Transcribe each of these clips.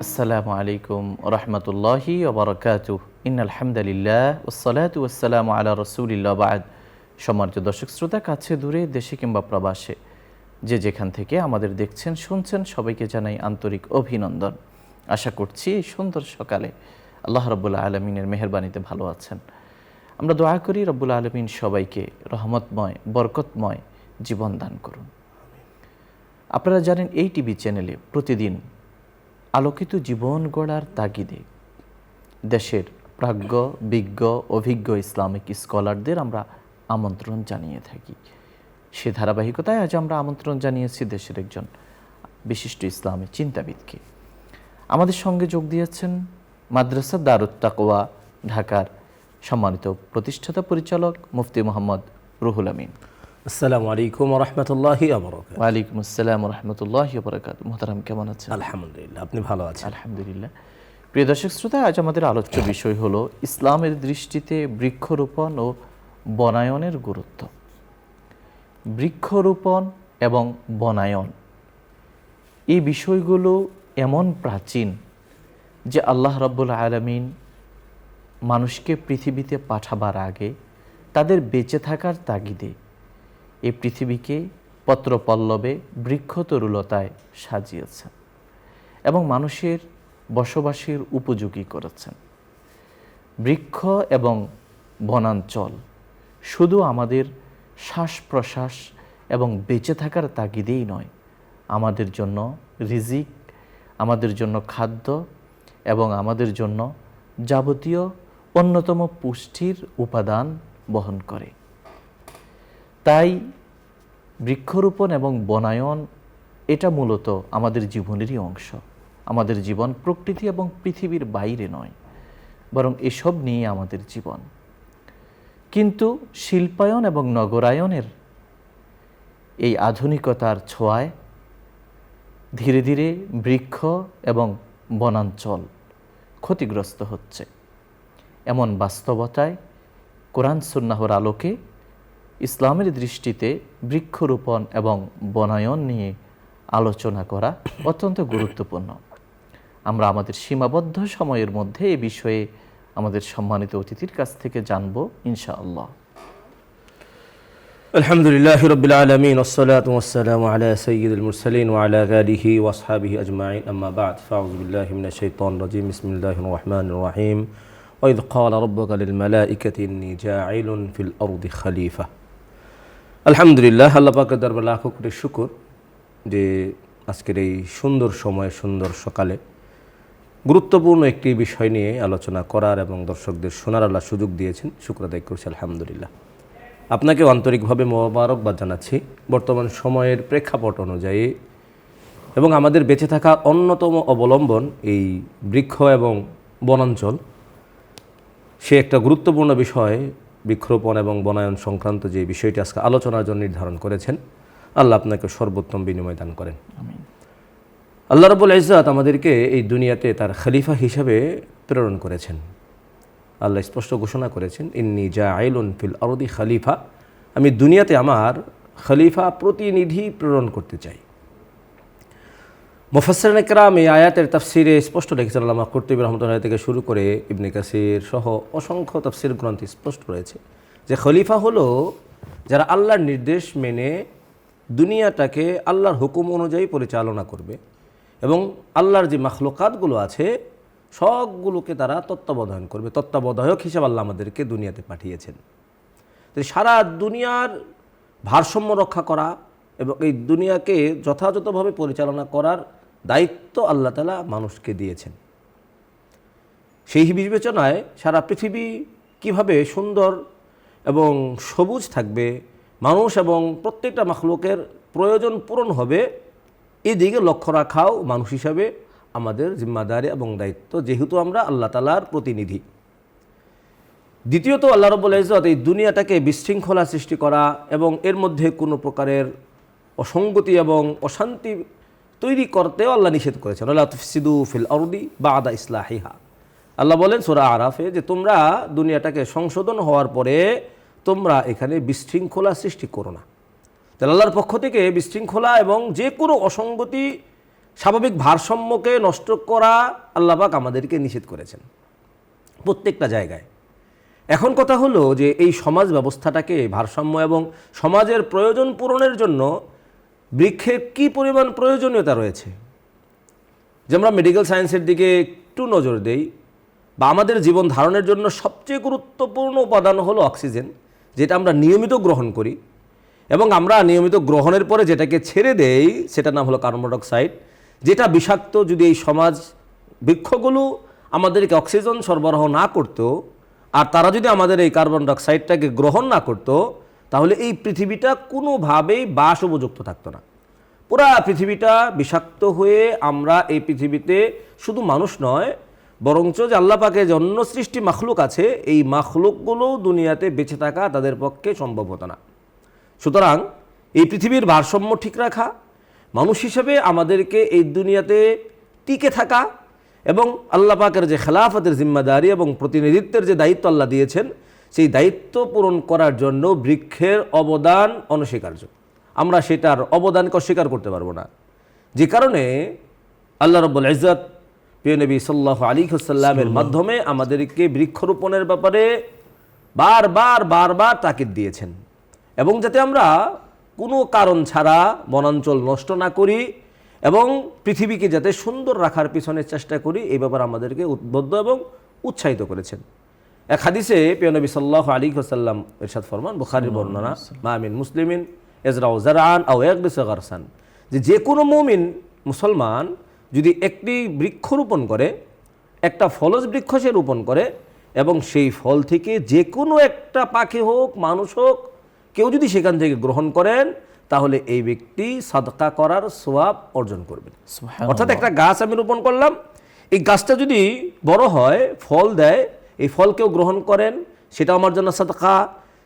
আসসালামু আলাইকুম রহমতুল্লাহি ওবরাকাতুহ ইন্নাল হামদুলিল্লাহ ওয়াসসালাতু ওয়াসসালামু আলা রাসূলিল্লাহ বাদ। সম্মানিত দর্শক শ্রোতা, কাছে দূরে, দেশে কিংবা প্রবাসে যে যেখান থেকে আমাদের দেখছেন শুনছেন, সবাইকে জানাই আন্তরিক অভিনন্দন। আশা করছি এই সুন্দর সকালে আল্লাহ রাব্বুল আলামিনের মেহেরবানিতে ভালো আছেন। আমরা দোয়া করি রব্বুল আলামিন সবাইকে রহমতময় বরকতময় জীবন দান করুন। আপনারা জানেন এই টিভি চ্যানেলে প্রতিদিন আলোকিত জীবন গড়ার তাগিদে দেশের প্রাজ্ঞ বিজ্ঞ অভিজ্ঞ ইসলামিক স্কলারদের আমরা আমন্ত্রণ জানিয়ে থাকি। সে ধারাবাহিকতায় আজ আমরা আমন্ত্রণ জানিয়েছি দেশের একজন বিশিষ্ট ইসলামী চিন্তাবিদকে। আমাদের সঙ্গে যোগ দিয়েছেন মাদ্রাসা দারুত তাকওয়া ঢাকার সম্মানিত প্রতিষ্ঠাতা পরিচালক মুফতি মোহাম্মদ রুহুল আমিন। আসসালামু আলাইকুম রহমতুল্লাহি ওয়াবারাকাতুহু। ওয়ালাইকুম আসসালাম রহমতুল্লাহি ওয়াবারাকাতুহু। মোহতারাম, কেমন আছেন? আলহামদুলিল্লাহ, আপনি ভালো আছেন? আলহামদুলিল্লাহ। প্রিয় দর্শক শ্রোতা, আজ আমাদের আলোচ্য বিষয় হলো ইসলামের দৃষ্টিতে বৃক্ষরোপণ ও বনায়নের গুরুত্ব। বৃক্ষরোপণ এবং বনায়ন এই বিষয়গুলো এমন প্রাচীন যে আল্লাহ রাব্বুল আলামিন মানুষকে পৃথিবীতে পাঠাবার আগে তাদের বেঁচে থাকার তাগিদে এই পৃথিবীকে পত্রপল্লবে বৃক্ষতরুলতায় সাজিয়েছেন এবং মানুষের বসবাসের উপযোগী করেছেন। বৃক্ষ এবং বনাঞ্চল শুধু আমাদের শ্বাস প্রশ্বাস এবং বেঁচে থাকার তাগিদেই নয়, আমাদের জন্য রিজিক, আমাদের জন্য খাদ্য এবং আমাদের জন্য যাবতীয় অন্যতম পুষ্টির উপাদান বহন করে। তাই বৃক্ষরোপণ এবং বনায়ন এটা মূলত আমাদের জীবনেরই অংশ। আমাদের জীবন প্রকৃতি এবং পৃথিবীর বাইরে নয়, বরং এসব নিয়ে আমাদের জীবন। কিন্তু শিল্পায়ন এবং নগরায়নের এই আধুনিকতার ছোঁয়ায় ধীরে ধীরে বৃক্ষ এবং বনাঞ্চল ক্ষতিগ্রস্ত হচ্ছে। এমন বাস্তবতায় কোরআন সুন্নাহর আলোকে ইসলামের দৃষ্টিতে বৃক্ষরোপণ এবং বনায়ন নিয়ে আলোচনা করা অত্যন্ত গুরুত্বপূর্ণ। আমরা আমাদের সীমাবদ্ধ সময়ের মধ্যে এ বিষয়ে আমাদের সম্মানিত অতিথির কাছ থেকে জানব ইনশাআল্লাহ। আলহামদুলিল্লাহি রাব্বিল আলামিন ওয়াসসালাতু ওয়াসসালামু আলা সাইয়্যিদিল মুরসালিন ওয়া আলা আলিহি ওয়া আসহাবিহি আজমাইন, আম্মা বা'দ। ফাউযু বিল্লাহি মিনাশ শাইতানির রাজীম। বিসমিল্লাহির রহমানির রহিম। ওয়া ইয ক্বালা রাব্বুকা লিল মালাইকাতি ইন্নী জাঈলুন ফিল আরদি খলিফা। আলহামদুলিল্লাহ, আল্লাহ পাকের দরবারে লাখো কোটি শুকর যে আজকের এই সুন্দর সময়ে সুন্দর সকালে গুরুত্বপূর্ণ একটি বিষয় নিয়ে আলোচনা করার এবং দর্শকদের শোনার আল্লাহ সুযোগ দিয়েছেন। শুকর আদায় করছি আলহামদুলিল্লাহ। আপনাকে আন্তরিকভাবে মোবারকবাদ জানাচ্ছি। বর্তমান সময়ের প্রেক্ষাপট অনুযায়ী এবং আমাদের বেঁচে থাকা অন্যতম অবলম্বন এই বৃক্ষ এবং বনাঞ্চল, সে একটা গুরুত্বপূর্ণ বিষয় বৃক্ষরোপণ এবং বনায়ন সংক্রান্ত যে বিষয়টি আজকে আলোচনার জন্য নির্ধারণ করেছেন। আল্লাহ আপনাকে সর্বোত্তম বিনিময় দান করেন। আল্লাহ রাব্বুল ইজ্জত আমাদেরকে এই দুনিয়াতে তার খলিফা হিসাবে প্রেরণ করেছেন। আল্লাহ স্পষ্ট ঘোষণা করেছেন, ইন্নী জাঈলুন ফিল আরদি খলিফা, আমি দুনিয়াতে আমার খলিফা প্রতিনিধি প্রেরণ করতে চাই। মুফাসসিরিন কিরাম এই আয়াতের তাফসিরে স্পষ্ট লিখেছেন। আল্লামা কুরতুবী রাহমাতুল্লাহ থেকে শুরু করে ইবনে কাসির সহ অসংখ্য তাফসির গ্রন্থে স্পষ্ট রয়েছে যে খলিফা হলো যারা আল্লাহর নির্দেশ মেনে দুনিয়াটাকে আল্লাহর হুকুম অনুযায়ী পরিচালনা করবে এবং আল্লাহর যে মাখলুকাতগুলো আছে সবগুলোকে তারা তত্ত্বাবধান করবে। তত্ত্বাবধায়ক হিসেবে আল্লাহ আমাদেরকে দুনিয়াতে পাঠিয়েছেন। তো সারা দুনিয়ার ভারসাম্য রক্ষা করা এবং এই দুনিয়াকে যথাযথভাবে পরিচালনা করার দায়িত্ব আল্লাহ তাআলা মানুষকে দিয়েছেন। সেই বিবেচনায় সারা পৃথিবী কিভাবে সুন্দর এবং সবুজ থাকবে, মানুষ এবং প্রত্যেকটা মাখলুকের প্রয়োজন পূরণ হবে, এই দিকে লক্ষ্য রাখাও মানুষ হিসাবে আমাদের জিম্মাদারি এবং দায়িত্ব, যেহেতু আমরা আল্লাহ তাআলার প্রতিনিধি। দ্বিতীয়ত, আল্লাহ রাব্বুল ইজ্জত এই দুনিয়াটাকে বিশৃঙ্খলা সৃষ্টি করা এবং এর মধ্যে কোনো প্রকারের অসঙ্গতি এবং অশান্তি তৈরি করতেও আল্লাহ নিষেধ করেছেন। ওয়ালা তুফসিদু ফিল আরদি বা'দা ইসলাহিহা। আল্লাহ বলেন সূরা আরাফে যে তোমরা দুনিয়াটাকে সংশোধন হওয়ার পরে তোমরা এখানে বিশৃঙ্খলা সৃষ্টি করো না। তাহলে আল্লাহর পক্ষ থেকে বিশৃঙ্খলা এবং যে কোনো অসঙ্গতি স্বাভাবিক ভারসাম্যকে নষ্ট করা আল্লাহ পাক আমাদেরকে নিষেধ করেছেন প্রত্যেকটা জায়গায়। এখন কথা হলো যে এই সমাজ ব্যবস্থাটাকে ভারসাম্য এবং সমাজের প্রয়োজন পূরণের জন্য বৃক্ষের কি পরিমাণ প্রয়োজনীয়তা রয়েছে। যে আমরা মেডিকেল সায়েন্সের দিকে একটু নজর দেই, বা আমাদের জীবন ধারণের জন্য সবচেয়ে গুরুত্বপূর্ণ উপাদান হলো অক্সিজেন, যেটা আমরা নিয়মিত গ্রহণ করি, এবং আমরা নিয়মিত গ্রহণের পরে যেটাকে ছেড়ে দেই সেটার নাম হলো কার্বন ডাইঅক্সাইড, যেটা বিষাক্ত। যদি এই সমাজ বৃক্ষগুলো আমাদেরকে অক্সিজেন সরবরাহ না করতো, আর তারা যদি আমাদের এই কার্বন ডাইঅক্সাইডটাকে গ্রহণ না করতো, তাহলে এই পৃথিবীটা কোনোভাবেই বাস উপযুক্ত থাকতো না। পুরা পৃথিবীটা বিষাক্ত হয়ে আমরা এই পৃথিবীতে শুধু মানুষ নয়, বরঞ্চ যে আল্লাহ পাকের জন্য সৃষ্টি মাখলুক আছে, এই মাখলুকগুলো দুনিয়াতে বেঁচে থাকা তাদের পক্ষে সম্ভব হতো না। সুতরাং এই পৃথিবীর ভারসাম্য ঠিক রাখা, মানুষ হিসেবে আমাদেরকে এই দুনিয়াতে টিকে থাকা, এবং আল্লাহ পাকের যে খেলাফতের জিম্মাদারি এবং প্রতিনিধিত্বের যে দায়িত্ব আল্লাহ দিয়েছেন, সেই দায়িত্ব পূরণ করার জন্য বৃক্ষের অবদান অনস্বীকার্য। আমরা সেটার অবদানকে অস্বীকার করতে পারবো না। যে কারণে আল্লাহ রাব্বুল ইজ্জত প্রিয় নবী সাল্লাল্লাহু আলাইহি ওয়াসাল্লামের মাধ্যমে আমাদেরকে বৃক্ষরোপণের ব্যাপারে বারবার তাকিদ দিয়েছেন, এবং যাতে আমরা কোনো কারণ ছাড়া বনাঞ্চল নষ্ট না করি এবং পৃথিবীকে যাতে সুন্দর রাখার পিছনে চেষ্টা করি, এই ব্যাপারে আমাদেরকে উদ্বুদ্ধ এবং উৎসাহিত করেছেন। এক হাদিসে প্রিয় নবী সাল্লাল্লাহু আলাইহি ওয়াসাল্লাম ইরশাদ ফরমান, বুখারীর বর্ণনা, মা মিন মুসলিমিন ইয়াজরাউ যারআন আও ইয়াগরিসু গারসান, যে কোনো মুমিন মুসলমান যদি একটি বৃক্ষ রোপণ করে, একটা ফলজ বৃক্ষ সে রোপণ করে, এবং সেই ফল থেকে যে কোনো একটা পাখি হোক মানুষ হোক কেউ যদি সেখান থেকে গ্রহণ করেন, তাহলে এই ব্যক্তি সাদকা করার সওয়াব অর্জন করবেন। অর্থাৎ একটা গাছ আমি রোপণ করলাম, এই গাছটা যদি বড় হয়, ফল দেয়, এই ফল কেউ গ্রহণ করেন, সেটা আমার জন্য সাদকা।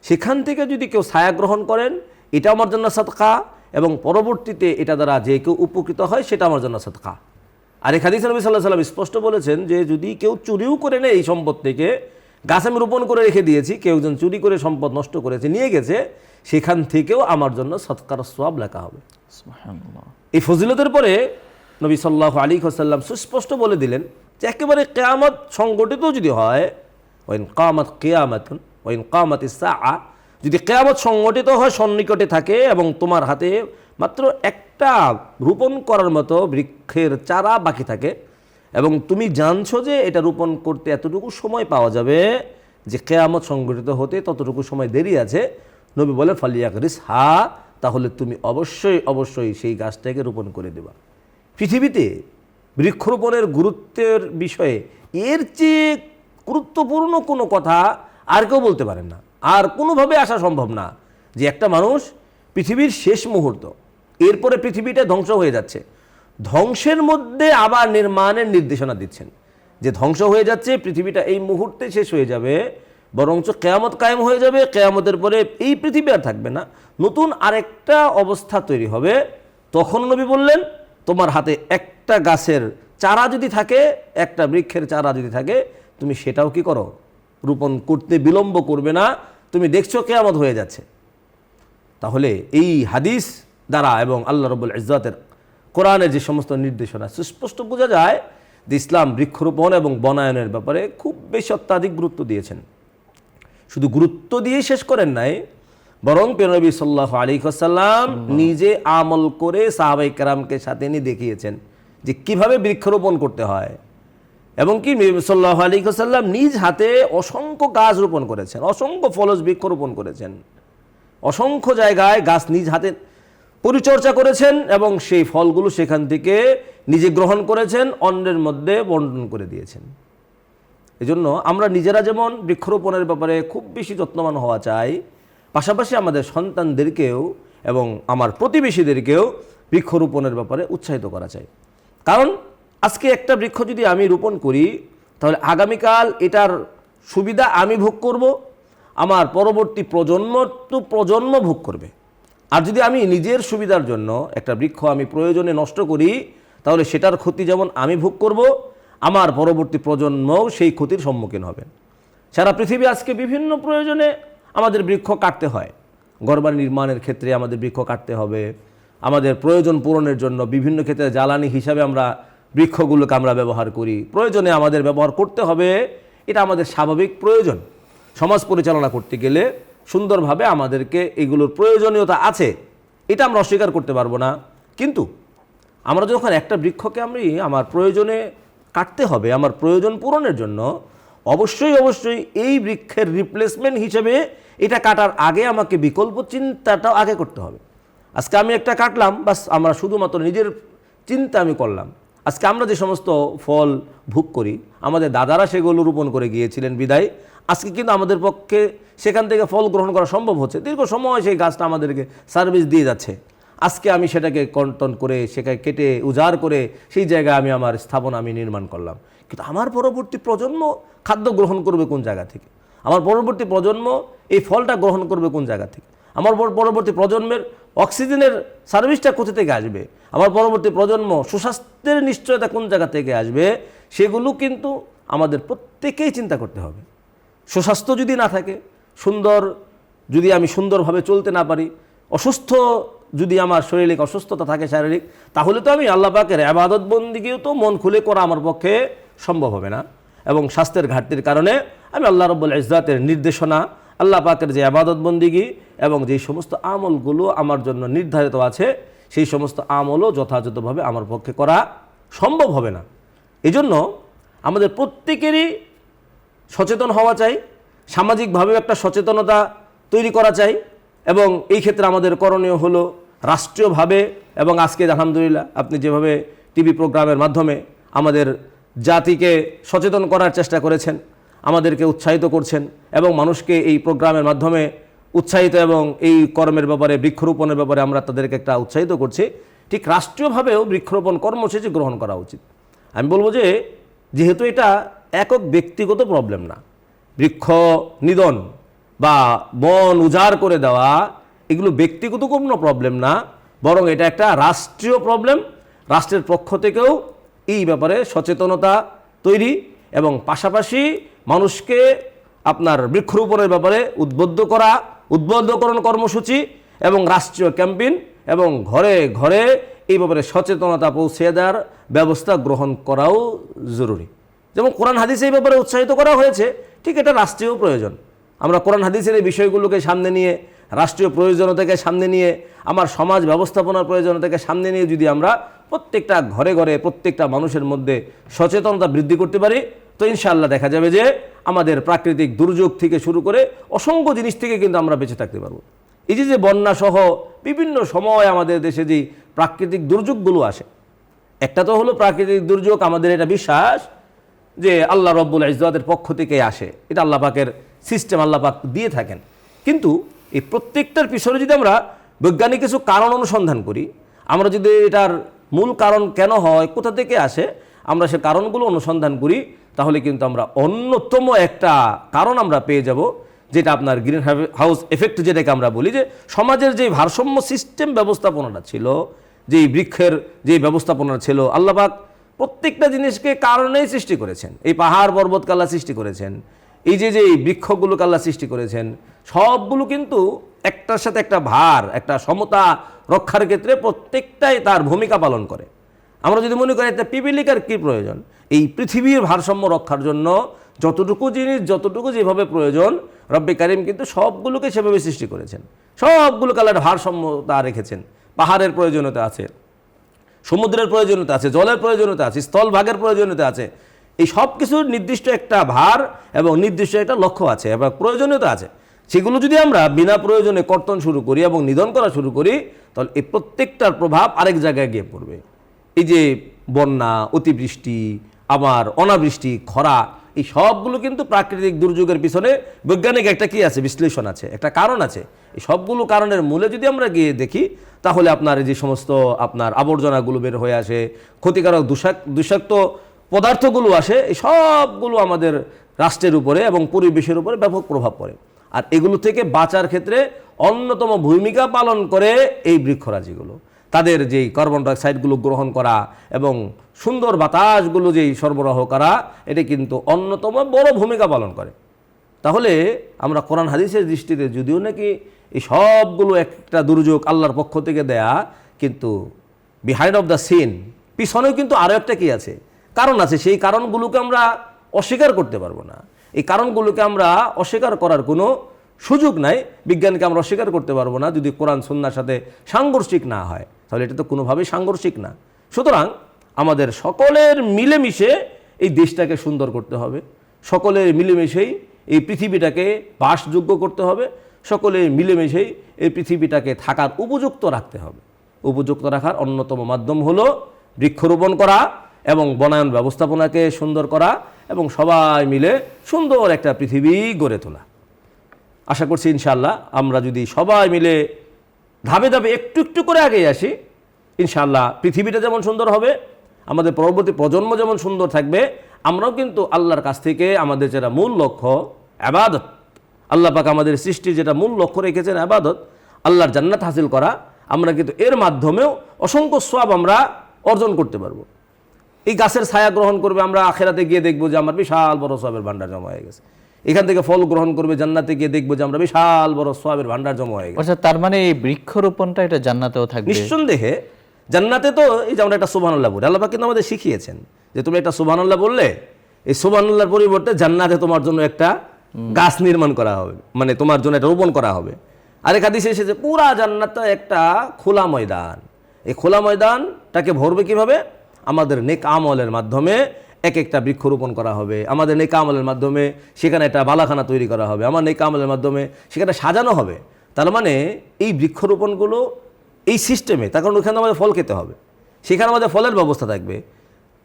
সেখান থেকে যদি কেউ ছায়া গ্রহণ করেন, এটা আমার জন্য সাদকা, এবং পরবর্তীতে এটা দ্বারা যে কেউ উপকৃত হয়, সেটা আমার জন্য সাদকা। আর এই হাদিসে নবী সাল্লাল্লাহু আলাইহি ওয়াসাল্লাম স্পষ্ট বলেছেন যে যদি কেউ চুরিও করে নেয় এই সম্পদ থেকে, গাছ আমি রোপণ করে রেখে দিয়েছি, কেউ একজন চুরি করে সম্পদ নষ্ট করেছে নিয়ে গেছে, সেখান থেকেও আমার জন্য সদকার সওয়াব লেখা হবে। সুবহানাল্লাহ। এই ফজিলতের পরে নবী সাল্লাল্লাহু আলাইহি ওয়াসাল্লাম সুস্পষ্ট বলে দিলেন যে একেবারে কিয়ামত সংগঠিত যদি হয়, ওয়াইন কামাত কিয়ামাতুন ওয়াইন কামাতিস সাআ, যদি কিয়ামত সংগঠিত হয়, সন্নিকটে থাকে, এবং তোমার হাতে মাত্র একটা রোপণ করার মতো বৃক্ষের চারা বাকি থাকে, এবং তুমি জানছো যে এটা রোপণ করতে এতটুকু সময় পাওয়া যাবে, যে কিয়ামত সংগঠিত হতে ততটুকু সময় দেরি আছে, নবী বলে ফালিয়াগরিসহা, তাহলে তুমি অবশ্যই সেই গাছটাকে রোপণ করে দেবা। পৃথিবীতে বৃক্ষরোপণের গুরুত্বের বিষয়ে এর চেয়ে গুরুত্বপূর্ণ কোনো কথা আর কেউ বলতে পারেন না, আর কোনোভাবে আসা সম্ভব না যে একটা মানুষ পৃথিবীর শেষ মুহূর্ত, এরপরে পৃথিবীটা ধ্বংস হয়ে যাচ্ছে, ধ্বংসের মধ্যে আবার নির্মাণের নির্দেশনা দিচ্ছেন, যে ধ্বংস হয়ে যাচ্ছে, পৃথিবীটা এই মুহূর্তে শেষ হয়ে যাবে, বরঞ্চ কিয়ামত কায়েম হয়ে যাবে, কিয়ামতের পরে এই পৃথিবী আর থাকবে না, নতুন আরেকটা অবস্থা তৈরি হবে। তখন নবী বললেন, তোমার হাতে একটা গাছের চারা যদি থাকে, একটা বৃক্ষের চারা যদি থাকে, তুমি সেটাও কি করো, রোপণ করতে বিলম্ব করবে না। তুমি দেখছো কিয়ামত হয়ে যাচ্ছে। তাহলে এই হাদিস দ্বারা এবং আল্লাহ রাব্বুল ইজ্জতের কোরআনের যে সমস্ত নির্দেশনা সুস্পষ্ট বোঝা যায় যে ইসলাম বৃক্ষরোপণ এবং বনায়নের ব্যাপারে খুব বেশি অত্যাধিক গুরুত্ব দিয়েছেন। শুধু গুরুত্ব দিয়ে শেষ করেন নাই, বরং প্রিয় নবী সাল্লাল্লাহু আলাইহি ওয়াসাল্লাম নিজে আমল করে সাহাবায়ে কেরামকে সাথে নিয়ে দেখিয়েছেন যে কিভাবে বৃক্ষরোপণ করতে হয়, এবং কি নবী সাল্লাল্লাহু আলাইহি ওয়াসাল্লাম নিজ হাতে অসংখ্য গাছ রোপণ করেছেন, অসংখ্য ফলজ বৃক্ষ রোপণ করেছেন, অসংখ্য জায়গায় গাছ নিজ হাতে পরিচর্যা করেছেন, এবং সেই ফলগুলো সেখান থেকে নিজে গ্রহণ করেছেন, অন্যের মধ্যে বন্টন করে দিয়েছেন। এজন্য আমরা নিজেরা যেমন বৃক্ষরোপণের ব্যাপারে খুব বেশি যত্নবান হওয়া চাই, পাশাপাশি আমাদের সন্তানদেরকেও এবং আমার প্রতিবেশীদেরকেও বৃক্ষরোপণের ব্যাপারে উৎসাহিত করা চাই। কারণ আজকে একটা বৃক্ষ যদি আমি রোপণ করি, তাহলে আগামীকাল এটার সুবিধা আমি ভোগ করব, আমার পরবর্তী প্রজন্ম ভোগ করবে। আর যদি আমি নিজের সুবিধার জন্য একটা বৃক্ষ আমি প্রয়োজনে নষ্ট করি, তাহলে সেটার ক্ষতি যেমন আমি ভোগ করব, আমার পরবর্তী প্রজন্মও সেই ক্ষতির সম্মুখীন হবে। সারা পৃথিবী আজকে বিভিন্ন প্রয়োজনে আমাদের বৃক্ষ কাটতে হয়। ঘরবাড়ি নির্মাণের ক্ষেত্রে আমাদের বৃক্ষ কাটতে হবে, আমাদের প্রয়োজন পূরণের জন্য বিভিন্ন ক্ষেত্রে জ্বালানি হিসাবে আমরা বৃক্ষগুলোকে আমরা ব্যবহার করি, প্রয়োজনে আমাদের ব্যবহার করতে হবে, এটা আমাদের স্বাভাবিক প্রয়োজন। সমাজ পরিচালনা করতে গেলে সুন্দরভাবে আমাদেরকে এগুলোর প্রয়োজনীয়তা আছে, এটা আমরা অস্বীকার করতে পারবো না। কিন্তু আমরা যখন একটা বৃক্ষকে আমার প্রয়োজনে কাটতে হবে, আমার প্রয়োজন পূরণের জন্য, অবশ্যই এই বৃক্ষের রিপ্লেসমেন্ট হিসেবে এটা কাটার আগে আমাকে বিকল্প চিন্তাটাও আগে করতে হবে। আজকে আমি একটা কাটলাম, বাস আমরা শুধুমাত্র নিজের চিন্তা আমি করলাম। আজকে আমরা যে সমস্ত ফল ভোগ করি, আমাদের দাদারা সেগুলো রোপণ করে গিয়েছিলেন বিদায় আজকে কিন্তু আমাদের পক্ষে সেখান থেকে ফল গ্রহণ করা সম্ভব হচ্ছে। দীর্ঘ সময় সেই গাছটা আমাদেরকে সার্ভিস দিয়ে যাচ্ছে। আজকে আমি সেটাকে কর্তন করে, সেটাকে কেটে উজাড় করে সেই জায়গায় আমি আমার স্থাপনা নির্মাণ করলাম। কিন্তু আমার পরবর্তী প্রজন্ম খাদ্য গ্রহণ করবে কোন জায়গা থেকে? আমার পরবর্তী প্রজন্ম এই ফলটা গ্রহণ করবে কোন জায়গা থেকে? আমার পরবর্তী প্রজন্মের অক্সিজেনের সার্ভিসটা কোথা থেকে আসবে? আমার পরবর্তী প্রজন্ম সুস্বাস্থ্যের নিশ্চয়তা কোন জায়গা থেকে আসবে? সেগুলো কিন্তু আমাদের প্রত্যেকেই চিন্তা করতে হবে। সুস্বাস্থ্য যদি না থাকে, যদি আমি সুন্দরভাবে চলতে না পারি, অসুস্থ যদি আমার শারীরিক অসুস্থতা থাকে শারীরিক, তাহলে তো আমি আল্লাহ পাকের ইবাদত বন্দেগীও তো মন খুলে করা আমার পক্ষে সম্ভব হবে না। এবং স্বাস্থ্যের ঘাটতির কারণে আমি আল্লাহ রাব্বুল ইজ্জাতের নির্দেশনা, আল্লাহ পাকের যে ইবাদত বন্দেগী এবং যেই সমস্ত আমলগুলো আমার জন্য নির্ধারিত আছে, সেই সমস্ত আমলও যথাযথভাবে আমার পক্ষে করা সম্ভব হবে না। এই জন্য আমাদের প্রত্যেকেরই সচেতন হওয়া চাই, সামাজিকভাবেও একটা সচেতনতা তৈরি করা চাই। এবং এই ক্ষেত্রে আমাদের করণীয় হলো রাষ্ট্রীয়ভাবে, এবং আজকে আলহামদুলিল্লাহ আপনি যেভাবে টিভি প্রোগ্রামের মাধ্যমে আমাদের জাতিকে সচেতন করার চেষ্টা করেছেন, আমাদেরকে উৎসাহিত করছেন এবং মানুষকে এই প্রোগ্রামের মাধ্যমে উৎসাহিত এবং এই কর্মের ব্যাপারে, বৃক্ষরোপণের ব্যাপারে আমরা তাদেরকে একটা উৎসাহিত করছি, ঠিক রাষ্ট্রীয়ভাবেও বৃক্ষরোপণ কর্মসূচি গ্রহণ করা উচিত। আমি বলবো যে যেহেতু এটা একক ব্যক্তিগত প্রবলেম না, বৃক্ষ নিধন বা বন উজাড় করে দেওয়া এগুলো ব্যক্তিগত কোনো প্রবলেম না, বরং এটা একটা রাষ্ট্রীয় প্রবলেম। রাষ্ট্রের পক্ষ থেকেও এই ব্যাপারে সচেতনতা তৈরি এবং পাশাপাশি মানুষকে আপনার বৃক্ষরোপণের ব্যাপারে উদ্বুদ্ধকরণ কর্মসূচি এবং রাষ্ট্রীয় ক্যাম্পেইন এবং ঘরে ঘরে এই ব্যাপারে সচেতনতা পৌঁছে দেওয়ার ব্যবস্থা গ্রহণ করাও জরুরি। যেমন কোরআন হাদিসে এই ব্যাপারে উৎসাহিত করা হয়েছে, ঠিক এটা রাষ্ট্রীয় প্রয়োজন। আমরা কোরআন হাদিসের এই বিষয়গুলোকে সামনে নিয়ে, রাষ্ট্রীয় প্রয়োজনীয়তাকে সামনে নিয়ে, আমার সমাজ ব্যবস্থাপনার প্রয়োজনীয়তাকে সামনে নিয়ে যদি আমরা প্রত্যেকটা ঘরে ঘরে প্রত্যেকটা মানুষের মধ্যে সচেতনতা বৃদ্ধি করতে পারি, তো ইনশাআল্লাহ দেখা যাবে যে আমাদের প্রাকৃতিক দুর্যোগ থেকে শুরু করে অসংখ্য জিনিস থেকে কিন্তু আমরা বেঁচে থাকতে পারবো। এই যে বন্যা সহ বিভিন্ন সময় আমাদের দেশে যে প্রাকৃতিক দুর্যোগগুলো আসে, একটা তো হলো প্রাকৃতিক দুর্যোগ, আমাদের এটা বিশ্বাস যে আল্লাহ রাব্বুল ইজ্জাতের পক্ষ থেকে আসে, এটা আল্লাহ পাকের সিস্টেম, আল্লাহ পাক দিয়ে থাকেন। কিন্তু এই প্রত্যেকটার পিছনে যদি আমরা বৈজ্ঞানিক কিছু কারণ অনুসন্ধান করি, আমরা যদি এটার মূল কারণ কেন হয়, কোথা থেকে আসে, আমরা সে কারণগুলো অনুসন্ধান করি, তাহলে কিন্তু আমরা অন্যতম একটা কারণ আমরা পেয়ে যাব, যেটা আপনার গ্রিন হাউস এফেক্ট, যেটাকে আমরা বলি যে সমাজের যে ভারসাম্য সিস্টেম ব্যবস্থাপনাটা ছিল, যেই বৃক্ষের যে ব্যবস্থাপনা ছিল, আল্লাহ পাক প্রত্যেকটা জিনিসকে কারণেই সৃষ্টি করেছেন। এই পাহাড় পর্বতকে আল্লাহ সৃষ্টি করেছেন, এই যে বৃক্ষগুলোকে আল্লাহ সৃষ্টি করেছেন, সবগুলো কিন্তু একটার সাথে একটা ভার, একটা সমতা রক্ষার ক্ষেত্রে প্রত্যেকটাই তার ভূমিকা পালন করে। আমরা যদি মনে করি একটা পিপিলিকার কী প্রয়োজন, এই পৃথিবীর ভারসাম্য রক্ষার জন্য যতটুকু জিনিস যতটুকু যেভাবে প্রয়োজন, রব্বে কারিম কিন্তু সবগুলোকে সেভাবে সৃষ্টি করেছেন। সবগুলোকে আল্লাহ ভারসাম্যতা রেখেছেন। পাহাড়ের প্রয়োজনীয়তা আছে, সমুদ্রের প্রয়োজনীয়তা আছে, জলের প্রয়োজনীয়তা আছে, স্থলভাগের প্রয়োজনীয়তা আছে। এই সব কিছুর নির্দিষ্ট একটা ভার এবং নির্দিষ্ট একটা লক্ষ্য আছে এবং প্রয়োজনীয়তা আছে। সেগুলো যদি আমরা বিনা প্রয়োজনে কর্তন শুরু করি এবং নিধন করা শুরু করি, তাহলে এই প্রত্যেকটার প্রভাব আরেক জায়গায় গিয়ে পড়বে। এই যে বন্যা, অতিবৃষ্টি, আবার অনাবৃষ্টি, খরা, এই সবগুলো কিন্তু প্রাকৃতিক দুর্যোগের পিছনে বৈজ্ঞানিক একটা কি আছে, বিশ্লেষণ আছে, একটা কারণ আছে। এই সবগুলো কারণের মূলে যদি আমরা গিয়ে দেখি, তাহলে আপনার যে সমস্ত আপনার আবর্জনাগুলো বের হয়ে আসে, ক্ষতিকারক বিষাক্ত পদার্থগুলো আসে, এই সবগুলো আমাদের রাষ্ট্রের উপরে এবং পরিবেশের উপরে ব্যাপক প্রভাব পড়ে। আর এগুলো থেকে বাঁচার ক্ষেত্রে অন্যতম ভূমিকা পালন করে এই বৃক্ষরাজিগুলো। তাদের যেই কার্বন ডাইঅক্সাইডগুলো গ্রহণ করা এবং সুন্দর বাতাসগুলো যেই সরবরাহ করা, এটা কিন্তু অন্যতম বড় ভূমিকা পালন করে। তাহলে আমরা কোরআন হাদিসের দৃষ্টিতে যদিও নাকি এই সবগুলো একটা দুর্যোগ আল্লাহর পক্ষ থেকে দেয়া, কিন্তু বিহাইন্ড অফ দ্য সিন, পিছনেও কিন্তু আরও একটা কি আছে, কারণ আছে। সেই কারণগুলোকে আমরা অস্বীকার করতে পারবো না। এই কারণগুলোকে আমরা অস্বীকার করার কোনো সুযোগ নাই। বিজ্ঞানকে আমরা অস্বীকার করতে পারবো না যদি কোরআন সুন্নাহর সাথে সাংঘর্ষিক না হয়, তাহলে এটা তো কোনোভাবেই সাংঘর্ষিক না। সুতরাং আমাদের সকলের মিলেমিশে এই দেশটাকে সুন্দর করতে হবে, সকলের মিলেমিশেই এই পৃথিবীটাকে বাসযোগ্য করতে হবে, সকলের মিলেমিশেই এই পৃথিবীটাকে থাকার উপযুক্ত রাখতে হবে। উপযুক্ত রাখার অন্যতম মাধ্যম হলো বৃক্ষরোপণ করা এবং বনায়ন ব্যবস্থাপনাকে সুন্দর করা এবং সবাই মিলে সুন্দর একটা পৃথিবী গড়ে তোলা। আশা করছি ইনশাআল্লাহ আমরা যদি সবাই মিলে ধাপে ধাপে একটু একটু করে এগিয়ে আসি, ইনশাআল্লাহ পৃথিবীটা যেমন সুন্দর হবে, আমাদের পরবর্তী প্রজন্ম যেমন সুন্দর থাকবে, আমরাও কিন্তু আল্লাহর কাছ থেকে আমাদের যেটা মূল লক্ষ্য ইবাদত, আল্লাহ পাক আমাদের সৃষ্টির যেটা মূল লক্ষ্য রেখেছেন ইবাদত, আল্লাহর জান্নাত হাসিল করা, আমরা কিন্তু এর মাধ্যমেও অসংখ্য সওয়াব আমরা অর্জন করতে পারবো। এই গাছের ছায়া গ্রহণ করবে, আমরা আখেরাতে গিয়ে দেখবো যে আমার বিশাল বড় সওয়াবের ভান্ডার জমা হয়ে গেছে। এখান থেকে ফল গ্রহণ করবে, জান্নাতে গিয়ে দেখবো যে আমরা বিশাল বড় সওয়াবের ভান্ডার জমা হয়ে গেছে। অর্থাৎ তার মানে এই বৃক্ষরোপণটা এটা জান্নাতেও থাকবে নিঃসন্দেহে। জান্নাতে তো এই যে আমরা একটা সুবহানাল্লাহ বলি, আল্লাহ পাক কিন্তু আমাদের শিখিয়েছেন যে তুমি একটা সুবহানাল্লাহ বললে, এই সুবহানাল্লাহর পরিবর্তে জান্নাতে তোমার জন্য একটা গাছ নির্মাণ করা হবে, মানে তোমার জন্য এটা রোপণ করা হবে। আরেক হাদিসে এসেছে পুরা জান্নাতটা একটা খোলা ময়দান। এই খোলা ময়দানটাকে ভরবে কিভাবে? আমাদের নেক আমলের মাধ্যমে এক একটা বৃক্ষরোপণ করা হবে, আমাদের নেক আমলের মাধ্যমে সেখানে একটা বালাখানা তৈরি করা হবে, আমার নেক আমলের মাধ্যমে সেখানে সাজানো হবে। তার মানে এই বৃক্ষরোপণগুলো এই সিস্টেমে, তার কারণ ওইখানে আমাদের ফল খেতে হবে, সেখানে আমাদের ফলের ব্যবস্থা থাকবে,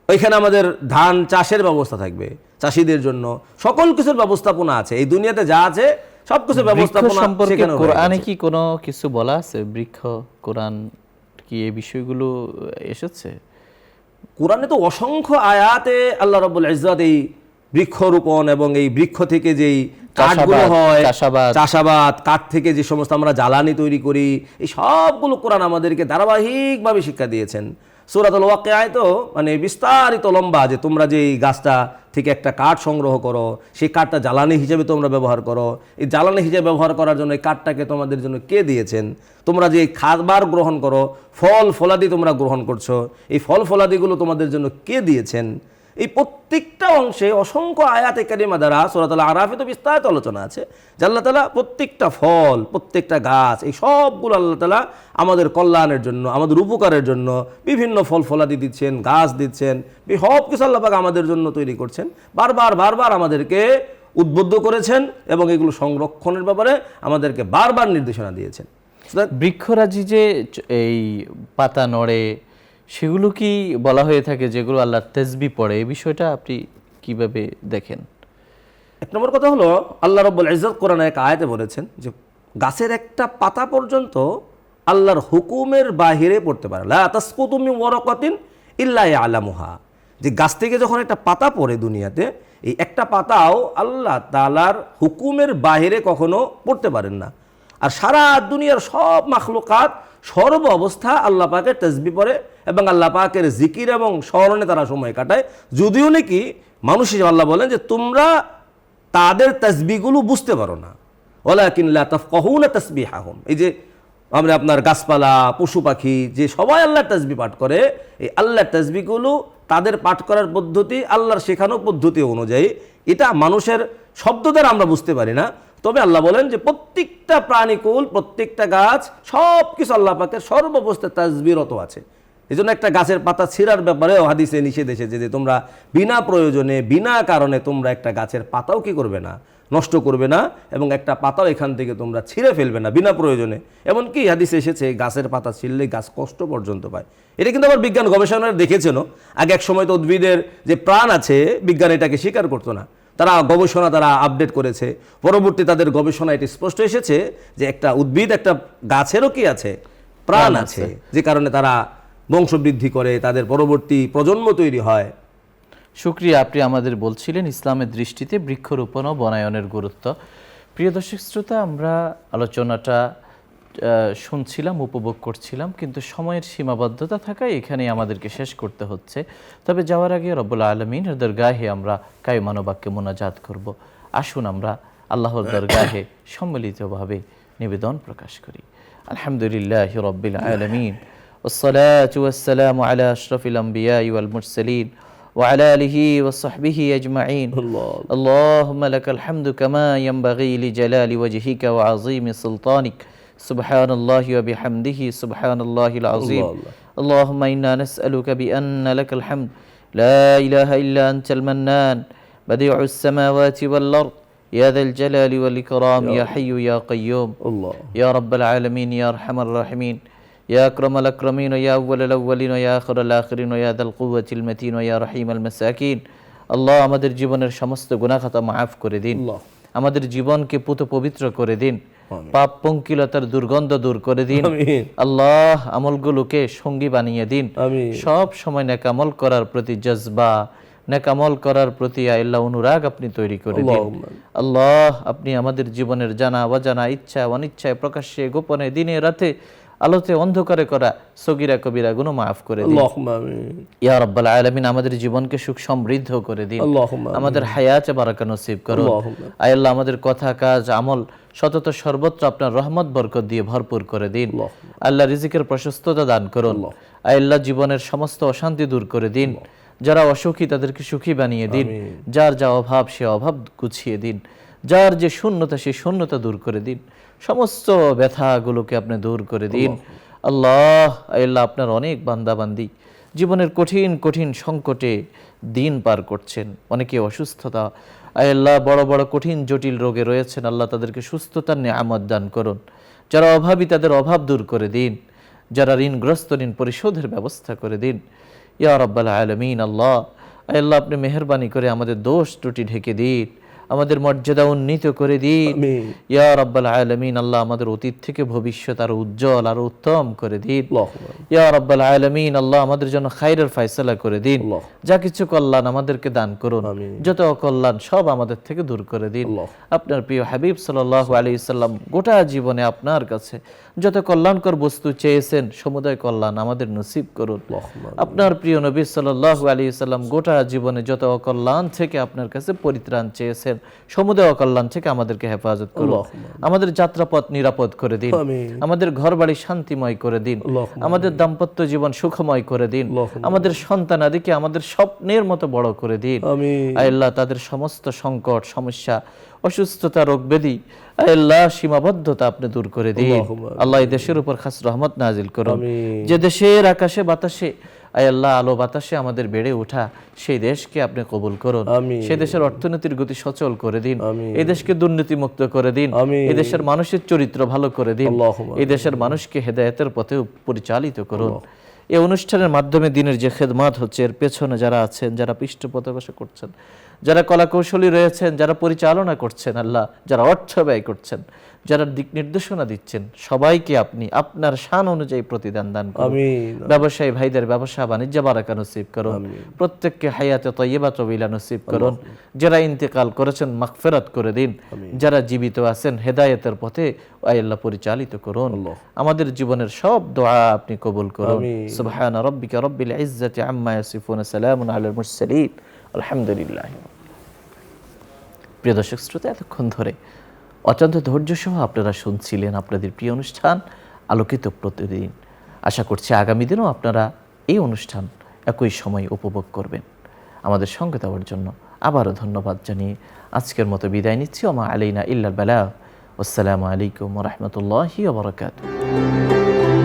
ওইখানে আমাদের ধান চাষের ব্যবস্থা থাকবে, চাষিদের জন্য সকল কিছুর ব্যবস্থাপনা আছে। এই দুনিয়াতে যা আছে সব কিছু ব্যবস্থাপনা সম্পর্কে কোরআনে কি কোনো কিছু বলা আছে? বৃক্ষ, কোরআন কি এই বিষয়গুলো এসেছে? কোরআনে তো অসংখ্য আয়াতে আল্লাহ রাব্বুল ইজ্জত এই বৃক্ষরোপণ এবং এই বৃক্ষ থেকে যেই কাঠগুলো হয়, চাষাবাদ, কাঠ থেকে যে সমস্ত আমরা জ্বালানি তৈরি করি, এই সবগুলো কোরআন আমাদেরকে ধারাবাহিকভাবে শিক্ষা দিয়েছেন। সূরাতুল ওয়াকিয়ায় তো মানে বিস্তারিত লম্বা যে তোমরা যে এই গাছটা থেকে একটা কাঠ সংগ্রহ করো, সেই কাঠটা জ্বালানি হিসেবে তোমরা ব্যবহার করো, এই জ্বালানি হিসেবে ব্যবহার করার জন্য এই কাঠটাকে তোমাদের জন্য কে দিয়েছেন, তোমরা যে খাবার গ্রহণ করো, ফল ফলাদি তোমরা গ্রহণ করছো, এই ফল ফলাদিগুলো তোমাদের জন্য কে দিয়েছেন। এই প্রত্যেকটা অংশে অসংখ্য আয়াতে কারিমা দ্বারা সূরাতুল আরাফে তো বিস্তারিত আলোচনা আছে যে আল্লাহ তাআলা প্রত্যেকটা ফল, প্রত্যেকটা গাছ, এই সবগুলো আল্লাহ তাআলা আমাদের কল্যাণের জন্য, আমাদের উপকারের জন্য বিভিন্ন ফল ফলাদি দিচ্ছেন, গাছ দিচ্ছেন, সব কিছু আল্লাহ পাক আমাদের জন্য তৈরি করছেন। বারবার আমাদেরকে উদ্বুদ্ধ করেছেন এবং এগুলো সংরক্ষণের ব্যাপারে আমাদেরকে বারবার নির্দেশনা দিয়েছেন। বৃক্ষরাজি যে এই পাতা নড়ে, সেগুলো কি বলা হয়ে থাকে যেগুলো আল্লাহর তাসবিহ পড়ে, এই বিষয়টা আপনি কিভাবে দেখেন? এক নম্বর কথা হলো আল্লাহ রাব্বুল ইজ্জত কোরআনে এক আয়াতে বলেছেন যে গাছের একটা পাতা পর্যন্ত আল্লাহর হুকুমের বাহিরে পড়তে পারে, লা তাসকুতু মিন ওয়ারাকাতিন ইল্লা ইয়ালামুহা। যে গাছ থেকে যখন একটা পাতা পড়ে দুনিয়াতে, এই একটা পাতাও আল্লাহ তাআলার হুকুমের বাহিরে কখনো পড়তে পারেন না। আর সারা দুনিয়ার সব মাখলুকাত সর্ব অবস্থা আল্লাহ পাকের তাসবিহ পড়ে এবং আল্লাহ পাকের জিকির এবং স্মরণে তারা সময় কাটায়। যদিও নাকি মানুষ হিসেবে আল্লাহ বলেন যে তোমরা তাদের তাসবিহগুলো বুঝতে পারো না, ওয়ালাকিন লা তাফকাহুনা তাসবিহাহুম। এই যে আমরা আপনার গাছপালা, পশু পাখি যে সবাই আল্লাহর তাসবিহ পাঠ করে, এই আল্লাহর তাসবিহগুলো তাদের পাঠ করার পদ্ধতি আল্লাহর শেখানো পদ্ধতি অনুযায়ী, এটা মানুষের শব্দ দ্বারা আমরা বুঝতে পারি না। তবে আল্লাহ বলেন যে প্রত্যেকটা প্রাণীকুল, প্রত্যেকটা গাছ সব কিছু আল্লাহ পাকের সর্বাবস্থায় তাসবিহরত আছে। এই জন্য একটা গাছের পাতা ছিঁড়ার ব্যাপারেও হাদিসে নিষেধ এসেছে যে তোমরা বিনা প্রয়োজনে, বিনা কারণে তোমরা একটা গাছের পাতাও কি করবে না, নষ্ট করবে না, এবং একটা পাতাও এখান থেকে তোমরা ছিঁড়ে ফেলবে না বিনা প্রয়োজনে। এমনকি হাদিসে এসেছে গাছের পাতা ছিঁড়লে গাছ কষ্ট পর্যন্ত পায়। এটা কিন্তু আবার বিজ্ঞান গবেষণারা দেখেছেন। আগে এক সময় তো উদ্ভিদের যে প্রাণ আছে, বিজ্ঞান এটাকে স্বীকার করতো না, তারা গবেষণা তারা আপডেট করেছে। পরবর্তী তাদের গবেষণা এটি স্পষ্ট এসেছে যে একটা উদ্ভিদ, একটা গাছেরও কি আছে, প্রাণ আছে, যে কারণে তারা বংশবৃদ্ধি করে, তাদের পরবর্তী প্রজন্ম তৈরি হয়। শুকরিয়া, আপনি আমাদের বলছিলেন ইসলামের দৃষ্টিতে বৃক্ষরোপণ ও বনায়নের গুরুত্ব। প্রিয় দর্শক শ্রোতা, আমরা আলোচনাটা শুনছিলাম, উপভোগ করছিলাম, কিন্তু সময়ের সীমাবদ্ধতা থাকায় এখানেই আমাদেরকে শেষ করতে হচ্ছে। তবে যাওয়ার আগে রব্বুল আলামিনের দরগাহে আমরা কায়মান বাক্যে মোনাজাত করব। আসুন আমরা আল্লাহর দরগাহে সম্মিলিতভাবে নিবেদন প্রকাশ করি। আলহামদুলিল্লাহি রাব্বিল আলামিন والصلاة والسلام على أشرف الأنبياء والمرسلين وعلى آله وصحبه أجمعين اللهم لك الحمد كما ينبغي لجلال وجهك وعظيم سلطانك سبحان الله وبحمده سبحان الله العظيم اللهم إنا نسألك بأن لك الحمد لا إله إلا أنت المنان بديع السماوات والأرض يا ذا الجلال والإكرام يا حي يا قيوم يا رب العالمين يا أرحم الراحمين يا أكرم الأكرمين يا أول الأولين يا آخر الآخرين يا ذا القوة المتين يا رحيم المساكين আল্লাহ আমাদের জীবনের সমস্ত গুনাহ খাতা মাফ করে দিন, আমাদের জীবনকে পুত পবিত্র করে দিন, পাপ পঙ্কিলতার দুর্গন্ধ দূর করে দিন। আল্লাহ আমলগুলোকে সঙ্গী বানিয়ে দিন, সব সময় নেক আমল করার প্রতি জজবা, নেক আমল করার প্রতি আল্লাহ অনুরাগ আপনি তৈরি করে দিন। আল্লাহ আপনি আমাদের জীবনের জানা অজানা, ইচ্ছা অনিচ্ছায়, প্রকাশ্যে গোপনে, দিনে রাতে, আলোতে অন্ধকারে করা সগীরা কবিরা গুনাহ মাফ করে দিন। ইয়া রাব্বাল আলামিন আমাদের জীবনকে সুখ সমৃদ্ধ করে দিন, আমাদের হায়াতে বারাকা নসিব করুন। আয় আল্লাহ আমাদের কথা কাজ আমল সতত সর্বত্র আপনার রহমত বরকত দিয়ে ভরপুর করে দিন। আল্লাহ রিজিকের প্রশস্ততা দান করুন। আয় আল্লাহ জীবনের সমস্ত অশান্তি দূর করে দিন। যারা অসুখী তাদেরকে সুখী বানিয়ে দিন, যার যা অভাব সে অভাব গুছিয়ে দিন, যার যে শূন্যতা সেই শূন্যতা দূর করে দিন, সমস্ত ব্যথাগুলোকে আপনি দূর করে দিন। আল্লাহ আল্লাহ আপনার অনেক বান্দাবান্দি জীবনের কঠিন কঠিন সংকটে দিন পার করছেন, অনেকে অসুস্থতা, আল্লাহ বড় বড় কঠিন জটিল রোগে রয়েছেন, আল্লাহ তাদেরকে সুস্থতার নিয়ামত দান করুন। যারা অভাবী তাদের অভাব দূর করে দিন, যারা ঋণগ্রস্ত ঋণ পরিশোধের ব্যবস্থা করে দিন। ইয়া রাব্বাল আলামিন আল্লাহ আল্লাহ আপনি মেহেরবানি করে আমাদের দোষ ত্রুটি ঢেকে দিন, আমাদের মর্যাদা উন্নীত করে দিন। ইয়া রাব্বাল আলামিন আল্লাহ আমাদের অতীত থেকে ভবিষ্যৎ আরো উজ্জ্বল আরো উত্তম করে দিন। ইয়া রাব্বাল আলামিন আল্লাহ আমাদের জন্য খায়রের ফয়সালা করে দিন। যা কিছু কল্যাণ আমাদেরকে দান করুন, যত অকল্যাণ সব আমাদের থেকে দূর করে দিন। আপনার প্রিয় হাবিব সাল্লাল্লাহু আলাইহি সাল্লাম গোটা জীবনে আপনার কাছে যত কল্যাণকর বস্তু চেয়েছেন সমুদয় কল্যাণ আমাদের নসিব করুন। আপনার প্রিয় নবী সাল্লাল্লাহু আলাইহি সাল্লাম গোটা জীবনে যত অকল্যাণ থেকে আপনার কাছে পরিত্রাণ চেয়েছেন সমুদয় অকল্যাণ থেকে আমাদেরকে হেফাজত করুন। আমাদের যাত্রাপথ নিরাপদ করে দিন, আমাদের ঘরবাড়ি শান্তিময় করে দিন, আমাদের দাম্পত্য জীবন সুখময় করে দিন, আমাদের সন্তানাদিকে আমাদের স্বপ্নের মতো বড় করে দিন। আল্লাহ তাদের সমস্ত সংকট সমস্যা অসুস্থতা রোগ ব্যাধি আল্লাহ সীমাবদ্ধতা আপনি দূর করে দিন। আল্লাহ এই দেশের উপর খাস রহমত নাজিল করুন। যে দেশের আকাশে বাতাসে আল্লাহ আলো বাতাসে আমাদের বেড়ে ওঠা সেই দেশকে আপনি কবুল করুন। সেই দেশের অর্থনীতির গতি সচল করে দিন, এই দেশকে দুর্নীতি মুক্ত করে দিন, এই দেশের মানুষের চরিত্র ভালো করে দিন, এই দেশের মানুষকে হেদায়েতের পথে পরিচালিত করুন। এই অনুষ্ঠানের মাধ্যমে দিনের যে খেদমাত হচ্ছে এর পেছনে যারা আছেন, যারা পৃষ্ঠপোষকতা করছেন, যারা কলাকৌশলী রয়েছেন, যারা পরিচালনা করছেন, আল্লাহ যারা অর্থ ব্যয় করছেন, যারা দিক নির্দেশনা দিচ্ছেন, সবাইকে আপনি আপনার শান অনুযায়ী প্রতিদান দান করুন। ব্যবসায়ী ভাইদের ব্যবসা বাণিজ্য বারাকা নসিব করুন, প্রত্যেককে হায়াতে তয়্যিবা তওয়িলা নসিব করুন। যারা ইন্তেকাল করেছেন মাগফিরাত করে দিন, যারা জীবিত আছেন হেদায়েতের পথে আল্লাহ পরিচালিত করুন। আমাদের জীবনের সব দোয়া আপনি কবুল করুন। সুবহানা রাব্বিকা রাব্বিল ইজ্জাতি আম্মা ইয়াসিফুন, সালামুন আলাল মুরসালিন, আলহামদুলিল্লাহ। প্রিয় দর্শক শ্রোতা, এতক্ষণ ধরে অত্যন্ত ধৈর্য সহ আপনারা শুনছিলেন আপনাদের প্রিয় অনুষ্ঠান আলোকিত প্রতিদিন। আশা করছি আগামী দিনও আপনারা এই অনুষ্ঠান একই সময় উপভোগ করবেন। আমাদের সঙ্গে দেওয়ার জন্য আবারও ধন্যবাদ জানিয়ে আজকের মতো বিদায় নিচ্ছি। ওমা আলাইনা ইল্লাল বালাগ। আসসালামু আলাইকুম ওয়া রাহমাতুল্লাহি ওয়া বারাকাতুহু।